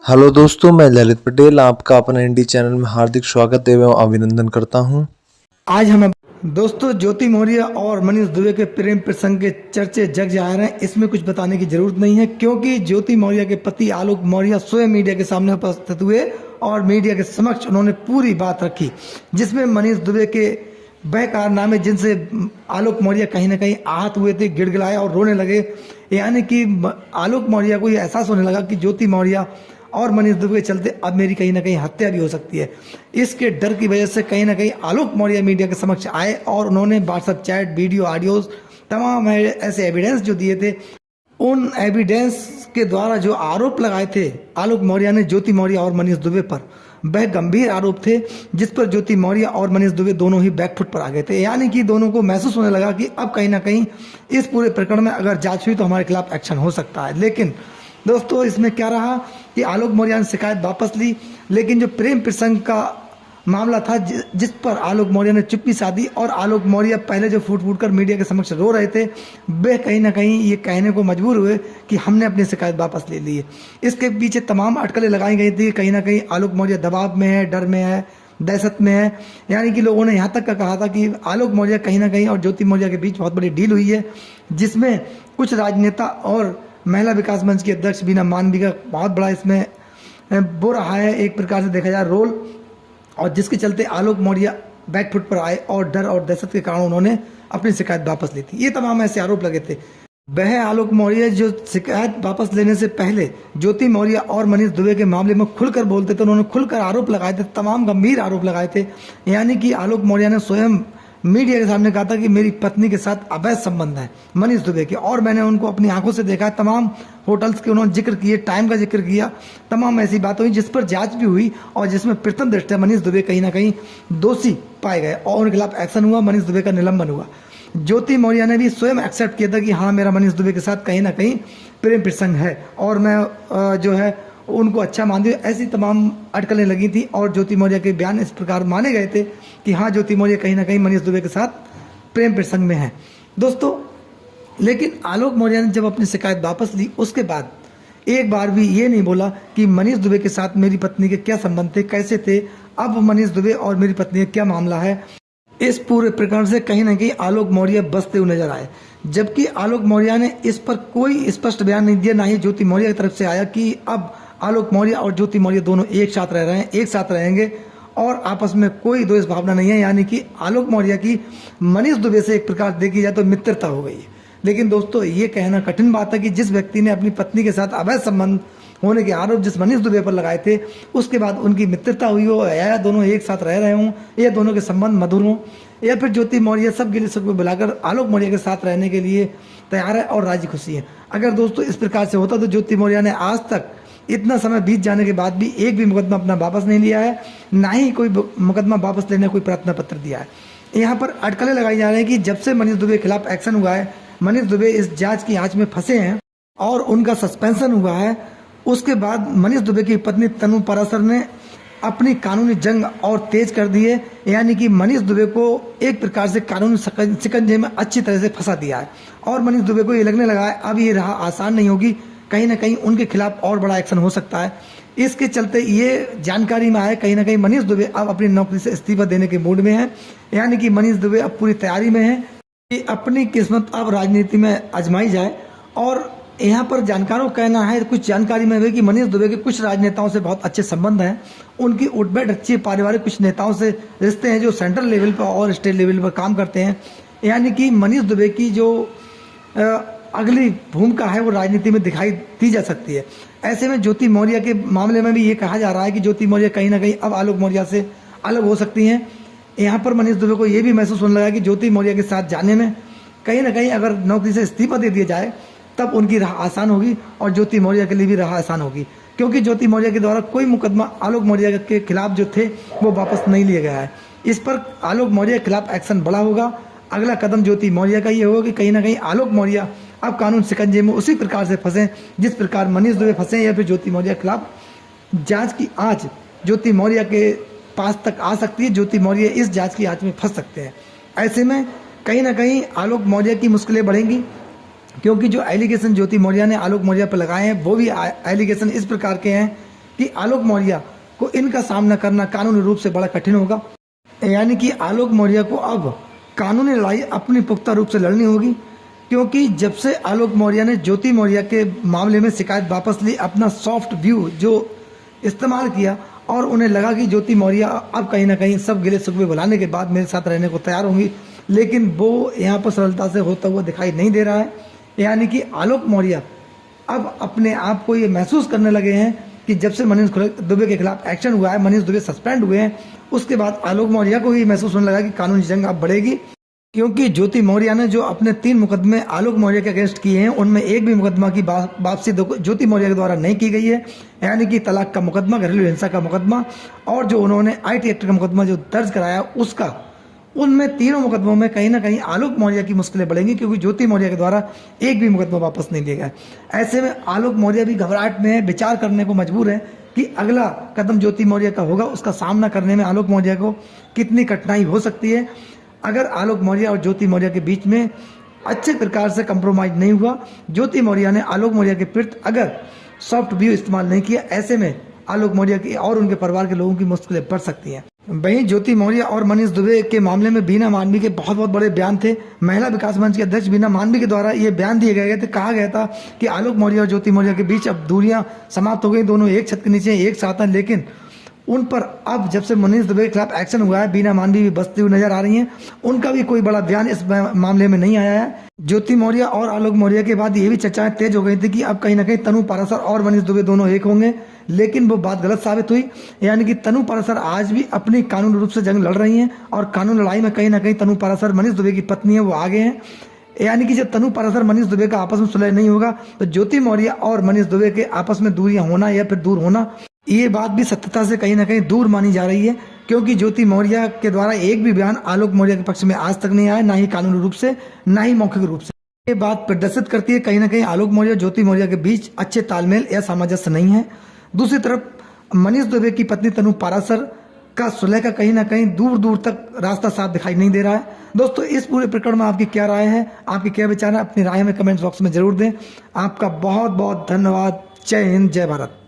Hello दोस्तों, मैं ललित पटेल आपका अपना इंडी चैनल में हार्दिक स्वागत एवं अभिनंदन करता हूं। आज हमें दोस्तों ज्योति मौर्य और मनीष दुबे के प्रेम प्रसंग के चर्चे जग जा रहे हैं। इसमें कुछ बताने की जरूरत नहीं है क्योंकि ज्योति मौर्य के पति आलोक मौर्य स्वयं मीडिया के सामने उपस्थित हुए और मीडिया के समक्ष उन्होंने पूरी बात रखी, जिसमें मनीष दुबे के वह कारनामे जिनसे आलोक मौर्य कहीं ना कहीं आहत हुए थे, गिड़गिड़ाए और रोने लगे। यानी कि आलोक मौर्य को यह एहसास होने लगा कि ज्योति मौर्य और मनीष दुबे के चलते अब मेरी कहीं ना कहीं हत्या भी हो सकती है। इसके डर की वजह से कहीं ना कहीं आलोक मौर्य मीडिया के समक्ष आए और उन्होंने व्हाट्सएप चैट, वीडियो, ऑडियोज तमाम ऐसे एविडेंस जो दिए थे, उन एविडेंस के द्वारा जो आरोप लगाए थे आलोक मौर्य ने ज्योति मौर्य और मनीष दुबे पर, वह गंभीर आरोप थे जिस पर ज्योति मौर्य और मनीष दुबे दोनों ही बैकफुट पर आ गए थे। यानी कि दोनों को महसूस होने लगा कि अब कहीं ना कहीं इस पूरे प्रकरण में अगर जांच हुई तो हमारे खिलाफ एक्शन हो सकता है। लेकिन दोस्तों इसमें क्या रहा कि आलोक मौर्य ने शिकायत वापस ली, लेकिन जो प्रेम प्रसंग का मामला था जिस पर आलोक मौर्य ने चुप्पी साधी और आलोक मौर्य पहले जो फूट फूट कर मीडिया के समक्ष रो रहे थे, वे कहीं ना कहीं ये कहने को मजबूर हुए कि हमने अपनी शिकायत वापस ले ली है। इसके पीछे तमाम अटकलें लगाई गई थी। कहीं ना कहीं आलोक मौर्य दबाव में है, डर में है, दहशत में है। यानी कि लोगों ने यहाँ तक का कहा था कि आलोक मौर्य कहीं ना कहीं और ज्योति मौर्य के बीच बहुत बड़ी डील हुई है, जिसमें कुछ राजनेता और महिला विकास मंच की अध्यक्ष बीना मानवी का बहुत बड़ा इसमें वो रहा है, एक प्रकार से देखा जाए रोल, और जिसके चलते आलोक मौर्य बैकफुट पर आए और डर और दहशत के कारण उन्होंने अपनी शिकायत वापस ली थी। ये तमाम ऐसे आरोप लगे थे। वह आलोक मौर्य जो शिकायत वापस लेने से पहले ज्योति मौर्य और मनीष दुबे के मामले में खुलकर बोलते थे, उन्होंने खुलकर आरोप लगाए थे, तमाम गंभीर आरोप लगाए थे। यानी कि आलोक मौर्य ने स्वयं मीडिया के सामने कहा था कि मेरी पत्नी के साथ अवैध संबंध है मनीष दुबे के, और मैंने उनको अपनी आंखों से देखा। तमाम होटल्स के उन्होंने जिक्र किए, टाइम का जिक्र किया, तमाम ऐसी बात हुई जिस पर जांच भी हुई और जिसमें प्रथम दृष्टया मनीष दुबे कहीं ना कहीं दोषी पाए गए और उनके खिलाफ एक्शन हुआ, मनीष दुबे का निलंबन हुआ। ज्योति मौर्य ने भी स्वयं एक्सेप्ट किया था कि हाँ, मेरा मनीष दुबे के साथ कहीं ना कहीं प्रेम प्रसंग है और मैं जो है उनको अच्छा मानती हूँ। ऐसी तमाम अटकलें लगी थी और ज्योति मौर्य के बयान इस प्रकार माने गए थे कि हाँ, ज्योति मौर्य कहीं ना कहीं मनीष दुबे के साथ प्रेम प्रसंग में है दोस्तों। लेकिन आलोक मौर्य ने जब अपनी शिकायत वापस ली, उसके बाद एक बार भी ये नहीं बोला कि मनीष दुबे के साथ मेरी पत्नी के क्या संबंध थे, कैसे थे, अब मनीष दुबे और मेरी पत्नी का क्या मामला है। इस पूरे प्रकरण से कहीं ना कहीं आलोक मौर्य बचते हुए नजर आए, जबकि आलोक मौर्य ने इस पर कोई स्पष्ट बयान नहीं दिया, ना ही ज्योति मौर्य की तरफ से आया कि अब आलोक मौर्य और ज्योति मौर्य दोनों एक साथ रह रहे हैं, एक साथ रहेंगे और आपस में कोई द्वेष भावना नहीं है। यानी कि आलोक मौर्य की मनीष दुबे से एक प्रकार देखी जाए तो मित्रता हो गई है। लेकिन दोस्तों ये कहना कठिन बात है कि जिस व्यक्ति ने अपनी पत्नी के साथ अवैध संबंध होने के आरोप जिस मनीष दुबे पर लगाए थे, उसके बाद उनकी मित्रता हुई हो या दोनों एक साथ रह रहे हों या दोनों के संबंध मधुर हों, या फिर ज्योति मौर्य सब गिले सबको बुलाकर आलोक मौर्य के साथ रहने के लिए तैयार है और राजी खुशी है। अगर दोस्तों इस प्रकार से होता तो ज्योति मौर्य ने आज तक इतना समय बीत जाने के बाद भी एक भी मुकदमा अपना वापस नहीं लिया है, ना ही कोई मुकदमा वापस लेने कोई प्रार्थना पत्र दिया है। यहाँ पर अटकलें लगाई जा रही हैं कि जब से मनीष दुबे के खिलाफ एक्शन हुआ है, मनीष दुबे इस जांच की आंच में फंसे हैं और उनका सस्पेंशन हुआ है, उसके बाद मनीष दुबे की पत्नी तनु पराशर ने अपनी कानूनी जंग और तेज कर दी है। यानी कि मनीष दुबे को एक प्रकार से कानूनी शिकंजे में अच्छी तरह से फंसा दिया है और मनीष दुबे को ये लगने लगा है अब ये राह आसान नहीं होगी, कहीं ना कहीं उनके खिलाफ और बड़ा एक्शन हो सकता है। इसके चलते ये जानकारी में आया कहीं ना कहीं मनीष दुबे अब अपनी नौकरी से इस्तीफा देने के मूड में है। यानी कि मनीष दुबे अब पूरी तैयारी में है कि अपनी किस्मत अब राजनीति में आजमाई जाए। और यहाँ पर जानकारों का कहना है, कुछ जानकारी में है कि मनीष दुबे के कुछ राजनेताओं से बहुत अच्छे संबंध हैं, उनकी उठ बैठ अच्छी है, पारिवारिक कुछ नेताओं से रिश्ते हैं जो सेंट्रल लेवल पर और स्टेट लेवल पर काम करते हैं। यानी कि मनीष दुबे की जो अगली भूमिका है वो राजनीति में दिखाई दी जा सकती है। ऐसे में ज्योति मौर्य के मामले में भी ये कहा जा रहा है कि ज्योति मौर्य कहीं ना कहीं अब आलोक मौर्य से अलग हो सकती हैं। यहाँ पर मनीष दुबे को ये भी महसूस होने लगा कि ज्योति मौर्य के साथ जाने में कहीं ना कहीं अगर नौकरी से इस्तीफा दे दिया जाए तब उनकी राह आसान होगी और ज्योति मौर्य के लिए भी राह आसान होगी, क्योंकि ज्योति मौर्य के द्वारा कोई मुकदमा आलोक मौर्य के खिलाफ जो थे वो वापस नहीं लिया गया है। इस पर आलोक मौर्य के खिलाफ एक्शन बड़ा होगा। अगला कदम ज्योति मौर्य का ये होगा कि कहीं ना कहीं आलोक मौर्य अब कानून शिकंजे में उसी प्रकार से फंसे जिस प्रकार मनीष दुबे फंसे, या फिर ज्योति मौर्य के खिलाफ जांच की आंच ज्योति मौर्य के पास तक आ सकती है, ज्योति मौर्य इस जांच की आंच में फंस सकते हैं। ऐसे में कहीं ना कहीं आलोक मौर्य की मुश्किलें बढ़ेंगी, क्योंकि जो एलिगेशन ज्योति मौर्य ने आलोक मौर्य पर लगाए हैं वो भी एलिगेशन इस प्रकार के हैं कि आलोक मौर्य को इनका सामना करना कानूनी रूप से बड़ा कठिन होगा। यानी कि आलोक मौर्य को अब कानूनी लड़ाई अपनी पुख्ता रूप से लड़नी होगी, क्योंकि जब से आलोक मौर्य ने ज्योति मौर्य के मामले में शिकायत वापस ली, अपना सॉफ्ट व्यू जो इस्तेमाल किया और उन्हें लगा कि ज्योति मौर्य अब कहीं ना कहीं सब गिले शिकवे भुलाने के बाद मेरे साथ रहने को तैयार होंगी, लेकिन वो यहाँ पर सरलता से होता हुआ दिखाई नहीं दे रहा है। यानी कि आलोक मौर्य अब अपने आप को ये महसूस करने लगे हैं कि जब से मनीष दुबे के खिलाफ एक्शन हुआ है, मनीष दुबे सस्पेंड हुए हैं, उसके बाद आलोक मौर्य को ही महसूस होने लगा कि कानूनी जंग अब बढ़ेगी, क्योंकि ज्योति मौर्य ने जो अपने 3 मुकदमे आलोक मौर्य के अगेंस्ट किए हैं उनमें एक भी मुकदमा की वापसी ज्योति मौर्य के द्वारा नहीं की गई है। यानी कि तलाक का मुकदमा, घरेलू हिंसा का मुकदमा और जो उन्होंने IT एक्ट का मुकदमा जो दर्ज कराया उसका, उनमें तीनों मुकदमों में कहीं ना कहीं आलोक मौर्य की मुश्किलें बढ़ेंगी, क्योंकि ज्योति मौर्य के द्वारा एक भी मुकदमा वापस नहीं लिया गया। ऐसे में आलोक मौर्य भी घबराहट में है, विचार करने को मजबूर है कि अगला कदम ज्योति मौर्य का होगा, उसका सामना करने में आलोक मौर्य को कितनी कठिनाई हो सकती है। अगर आलोक मौर्य और ज्योति मौर्य के बीच में अच्छे प्रकार से कंप्रोमाइज नहीं हुआ, ज्योति मौर्य ने आलोक मौर्य के प्रति अगर सॉफ्ट व्यू इस्तेमाल नहीं किया, ऐसे में आलोक मौर्य की और उनके परिवार के लोगों की मुश्किलें बढ़ सकती हैं। वहीं ज्योति मौर्य और मनीष दुबे के मामले में बीना मांडवी के बहुत बड़े बयान थे। महिला विकास मंच के अध्यक्ष बीना मांडवी के द्वारा ये बयान दिए गए थे, कहा गया था कि आलोक मौर्य और ज्योति मौर्य के बीच अब दूरियां समाप्त हो गई, दोनों एक छत के नीचे एक साथ हैं, लेकिन उन पर अब जब से मनीष दुबे के खिलाफ एक्शन हुआ है, बीना मांडवी भी बसती हुई नजर आ रही हैं, उनका भी कोई बड़ा बयान इस मामले में नहीं आया है। ज्योति मौर्य और आलोक मौर्य के बाद ये भी चर्चाएं तेज हो गई थी कि अब कहीं ना कहीं तनु पाराशर और मनीष दुबे दोनों एक होंगे, लेकिन वो बात गलत साबित हुई। यानी कि तनु पाराशर आज भी अपनी कानूनी रूप से जंग लड़ रही हैं और कानून लड़ाई में कहीं ना कहीं तनु पाराशर मनीष दुबे की पत्नी है, वो आगे हैं। यानी कि जब तनु पाराशर मनीष दुबे का आपस में सुलह नहीं होगा तो ज्योति मौर्य और मनीष दुबे के आपस में दूरियां होना या फिर दूर होना, ये बात भी सत्यता से कहीं ना कहीं दूर मानी जा रही है, क्योंकि ज्योति मौर्य के द्वारा एक भी बयान आलोक मौर्य के पक्ष में आज तक नहीं आया, ना ही कानूनी रूप से ना ही मौखिक रूप से। ये बात प्रदर्शित करती है कहीं ना कहीं आलोक मौर्य और ज्योति मौर्य के बीच अच्छे तालमेल या सामंजस्य नहीं है। दूसरी तरफ मनीष दुबे की पत्नी तनु पाराशर का सुलह का कहीं ना कहीं दूर दूर तक रास्ता साफ दिखाई नहीं दे रहा है। दोस्तों, इस पूरे प्रकरण में आपकी क्या राय है, आपकी क्या विचार है, अपनी राय हमें कमेंट बॉक्स में जरूर दें। आपका बहुत बहुत धन्यवाद। जय हिंद, जय भारत।